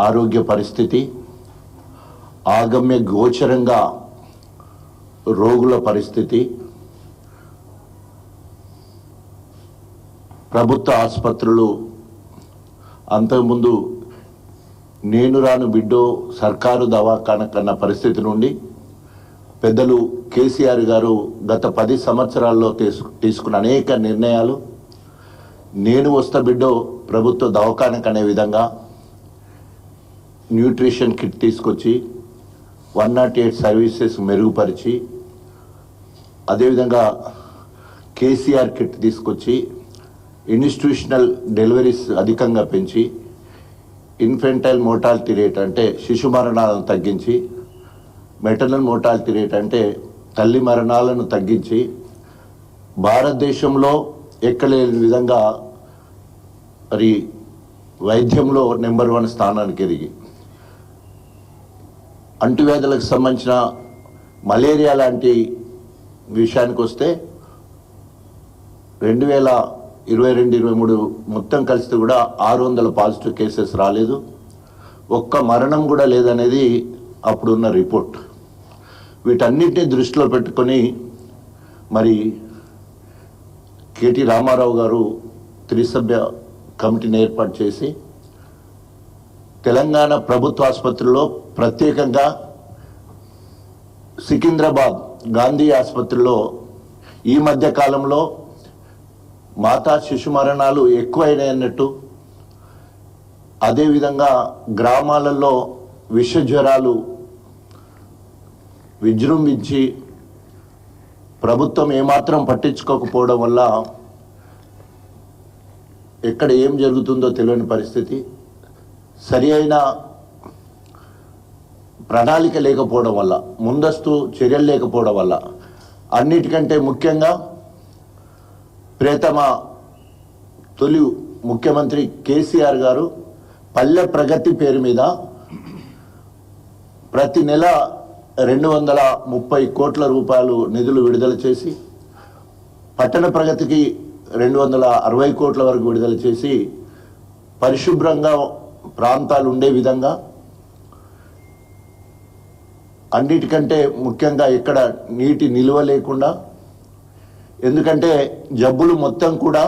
ఆరోగ్య పరిస్థితి, ఆగమ్య గోచరంగా రోగుల పరిస్థితి, ప్రభుత్వ ఆసుపత్రులు అంతకుముందు నేను రాను బిడ్డో సర్కారు దవాఖాన కన్న పరిస్థితి నుండి పెద్దలు కేసీఆర్ గారు గత 10 సంవత్సరాల్లో తీసుకున్న అనేక నిర్ణయాలు, నేను వస్తా బిడ్డో ప్రభుత్వ దవాఖానకు అనే విధంగా న్యూట్రిషన్ కిట్ తీసుకొచ్చి 108 సర్వీసెస్ మెరుగుపరిచి, అదేవిధంగా కేసీఆర్ కిట్ తీసుకొచ్చి ఇన్స్టిట్యూషనల్ డెలివరీస్ అధికంగా పెంచి, ఇన్ఫెంటైల్ మోర్టాలిటీ రేట్ అంటే శిశు మరణాలను తగ్గించి, మెటర్నల్ మోర్టాలిటీ రేట్ అంటే తల్లి మరణాలను తగ్గించి, భారతదేశంలో ఎక్కలేని విధంగా మరి వైద్యంలో నెంబర్ 1 స్థానానికి ఎదిగి, అంటువ్యాధులకు సంబంధించిన మలేరియా లాంటి విషయానికి వస్తే 2022-23 మొత్తం కలిస్తే కూడా 600 పాజిటివ్ కేసెస్ రాలేదు, ఒక్క మరణం కూడా లేదనేది అప్పుడున్న రిపోర్ట్. వీటన్నిటిని దృష్టిలో పెట్టుకొని మరి కేటీ రామారావు గారు త్రిసభ్య కమిటీని ఏర్పాటు చేసి తెలంగాణ ప్రభుత్వ ఆసుపత్రిలో ప్రత్యేకంగా సికింద్రాబాద్ గాంధీ ఆసుపత్రిలో ఈ మధ్య కాలంలో మాతా శిశు మరణాలు ఎక్కువైనాయన్నట్టు, అదేవిధంగా గ్రామాలలో విష జ్వరాలు విజృంభించి ప్రభుత్వం ఏమాత్రం పట్టించుకోకపోవడం వల్ల ఎక్కడ ఏం జరుగుతుందో తెలియని పరిస్థితి, సరి అయిన ప్రణాళిక లేకపోవడం వల్ల, ముందస్తు చర్యలు లేకపోవడం వల్ల, అన్నిటికంటే ముఖ్యంగా ప్రియతమ తొలి ముఖ్యమంత్రి కేసీఆర్ గారు పల్లె ప్రగతి పేరు మీద ప్రతి నెల 230 కోట్ల రూపాయలు నిధులు విడుదల చేసి, పట్టణ ప్రగతికి 260 కోట్ల వరకు విడుదల చేసి, పరిశుభ్రంగా ప్రాంతాలు ఉండే విధంగా, అన్నిటికంటే ముఖ్యంగా ఎక్కడ నీటి నిల్వ లేకుండా, ఎందుకంటే జబ్బులు మొత్తం కూడా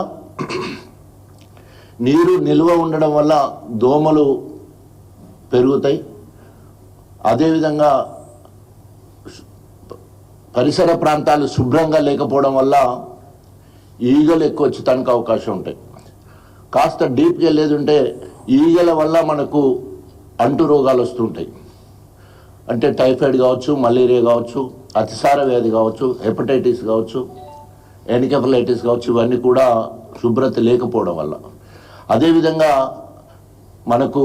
నీరు నిల్వ ఉండడం వల్ల దోమలు పెరుగుతాయి, అదేవిధంగా పరిసర ప్రాంతాలు శుభ్రంగా లేకపోవడం వల్ల ఈగలు ఎక్కువ వచ్చేదానికి అవకాశం ఉంటాయి. కాస్త డీప్గా వెళ్ళేది ఉంటే ఈగల వల్ల మనకు అంటు రోగాలు వస్తుంటాయి. అంటే టైఫాయిడ్ కావచ్చు, మలేరియా కావచ్చు, అతిసార వ్యాధి కావచ్చు, హెపటైటిస్ కావచ్చు, ఎన్కెఫలైటిస్ కావచ్చు, ఇవన్నీ కూడా శుభ్రత లేకపోవడం వల్ల. అదేవిధంగా మనకు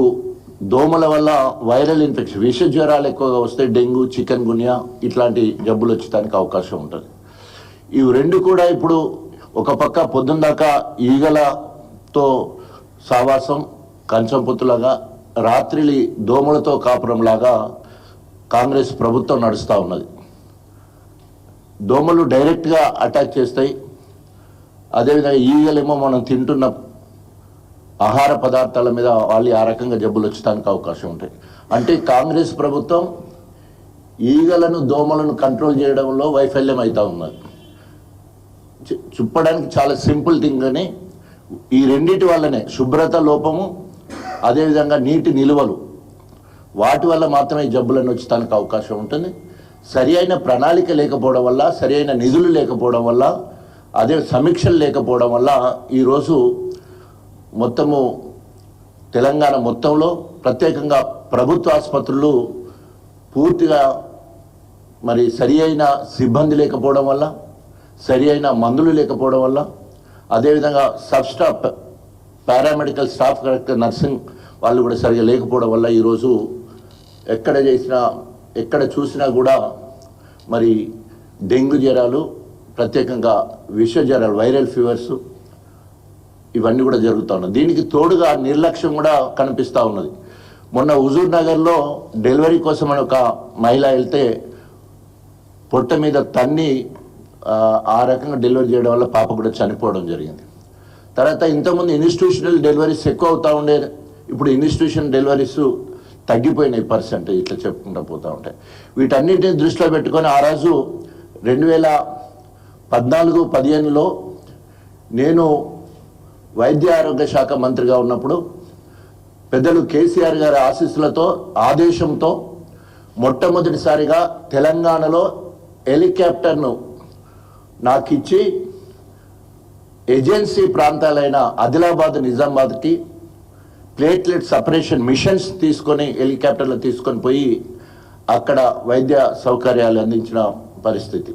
దోమల వల్ల వైరల్ ఇన్ఫెక్షన్, విష జ్వరాలు ఎక్కువగా వస్తే డెంగ్యూ, చికెన్ గున్యా ఇట్లాంటి జబ్బులు వచ్చేదానికి అవకాశం ఉంటుంది. ఇవి రెండు కూడా ఇప్పుడు ఒక పక్క పొద్దున్న దాకా ఈగలతో సావాసం, కంచం పొత్తులాగా, రాత్రి దోమలతో కాపురంలాగా కాంగ్రెస్ ప్రభుత్వం నడుస్తూ ఉన్నది. దోమలు డైరెక్ట్గా అటాక్ చేస్తాయి, అదేవిధంగా ఈగలేమో మనం తింటున్న ఆహార పదార్థాల మీద వాళ్ళు ఆ రకంగా జబ్బులు వచ్చడానికి అవకాశం ఉంటాయి. అంటే కాంగ్రెస్ ప్రభుత్వం ఈగలను, దోమలను కంట్రోల్ చేయడంలో వైఫల్యం అవుతూ ఉన్నది. చెప్పడానికి చాలా సింపుల్ థింగ్ అని, ఈ రెండింటి వల్లనే శుభ్రత లోపము, అదేవిధంగా నీటి నిల్వలు, వాటి వల్ల మాత్రమే జబ్బులను వచ్చడానికి అవకాశం ఉంటుంది. సరి అయిన ప్రణాళిక లేకపోవడం వల్ల, సరి అయిన నిధులు లేకపోవడం వల్ల, అదే సమీక్షలు లేకపోవడం వల్ల ఈరోజు మొత్తము తెలంగాణ మొత్తంలో ప్రత్యేకంగా ప్రభుత్వ ఆసుపత్రులు పూర్తిగా మరి సరి అయిన సిబ్బంది లేకపోవడం వల్ల, సరి అయిన మందులు లేకపోవడం వల్ల, అదేవిధంగా sub staff, paramedical staff, correct nursing వాళ్ళు కూడా సరిగా లేకపోవడం వల్ల ఈరోజు ఎక్కడ చూసినా కూడా మరి డెంగ్యూ జ్వరాలు, ప్రత్యేకంగా విష జ్వరాలు, వైరల్ ఫీవర్స్ ఇవన్నీ కూడా జరుగుతూ ఉన్నాయి. దీనికి తోడుగా నిర్లక్ష్యం కూడా కనిపిస్తూ ఉన్నది. మొన్న హుజూర్ నగర్లో డెలివరీ కోసం అని ఒక మహిళ వెళ్తే పొట్ట మీద తన్ని ఆ రకంగా డెలివరీ చేయడం వల్ల పాప కూడా చనిపోవడం జరిగింది. తర్వాత ఇంతకుముందు ఇన్స్టిట్యూషనల్ డెలివరీస్ ఎక్కువ అవుతూ ఉండేది, ఇప్పుడు ఇన్స్టిట్యూషన్ డెలివరీస్ తగ్గిపోయినాయి పర్సెంట్ ఇట్లా చెప్పుకుంటూ పోతూ ఉంటాయి. వీటన్నిటిని దృష్టిలో పెట్టుకొని ఆ రోజు 2014-15లో నేను వైద్య ఆరోగ్య శాఖ మంత్రిగా ఉన్నప్పుడు పెద్దలు కేసీఆర్ గారి ఆశీస్సులతో ఆదేశంతో మొట్టమొదటిసారిగా తెలంగాణలో హెలికాప్టర్ను నాకు ఇచ్చి ఏజెన్సీ ప్రాంతాలైన ఆదిలాబాద్, నిజామాబాద్కి ప్లేట్లెట్ సపరేషన్ మిషన్స్ తీసుకొని హెలికాప్టర్లు తీసుకొని పోయి అక్కడ వైద్య సౌకర్యాలు అందించిన పరిస్థితి.